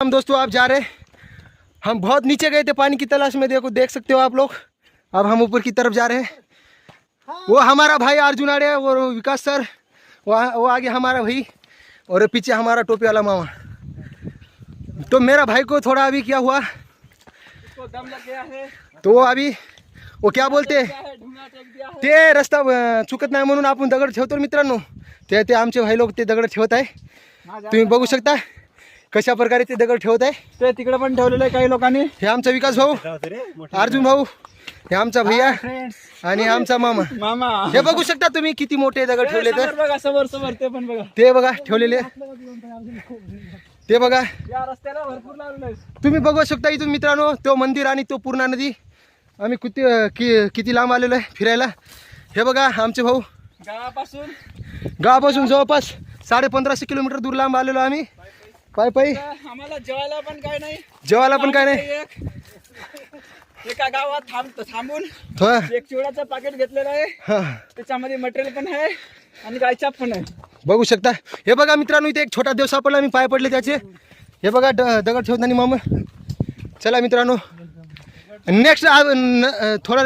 हम दोस्तों आप जा रहे हैं, हम बहुत नीचे गए थे पानी की तलाश में, देखो देख सकते हो आप लोग। अब हम ऊपर की तरफ जा रहे हैं। वो हमारा भाई अर्जुन आड़े और विकास सर, वो आगे हमारा भाई और पीछे हमारा टोपी वाला मामा। तो मेरा भाई को थोड़ा अभी क्या हुआ, उसको दम लग गया है, तो वो अभी वो क्या बोलते ते रस्ता चुकत नाही म्हणून आपण दगड ठेवतो मित्रांनो। ते आमचे भाई लोक ते दगड ठेवत आहे, तुम्ही बघू शकता कशा प्रकारे ते दगड ठेवत आहे। ते तिकडे पण ठेवलेलं आहे काही लोकांनी। हे आमचा विकास भाऊ, अर्जुन भाऊ, हे आमचा भैया आणि आमचा मामा। हे बघू शकता तुम्ही किती मोठे दगड ठेवले तर बघा समोर समोर ते पण बघा, ते बघा ठेवलेले, ते बघा या रस्त्याला भरपूर लावलेलं आहे। तुम्ही बघू शकता इथून मित्रांनो तो मंदिर आणि तो पूर्णा नदी। आम्ही किती लांब आलेलो आहे फिरायला। हे बघा आमचे भाऊ गावापासून जवळपास 1550 किलोमीटर दूर लांब आलेलो आम्ही पायी। आम्हाला जेवायला पण काय नाही, एका गावात थांबून एक चिवड्याचं पाकिट घेतलेलं आहे, त्याच्यामध्ये मटेरियल पण आहे आणि गायछाप पण आहे, बघू शकता। हे बघा मित्रांनो इथे एक छोटा देव सापडला, मी पाय पडले त्याचे। हे बघा दगड ठेवताना मामा। चला मित्रांनो नेक्स्ट थोडा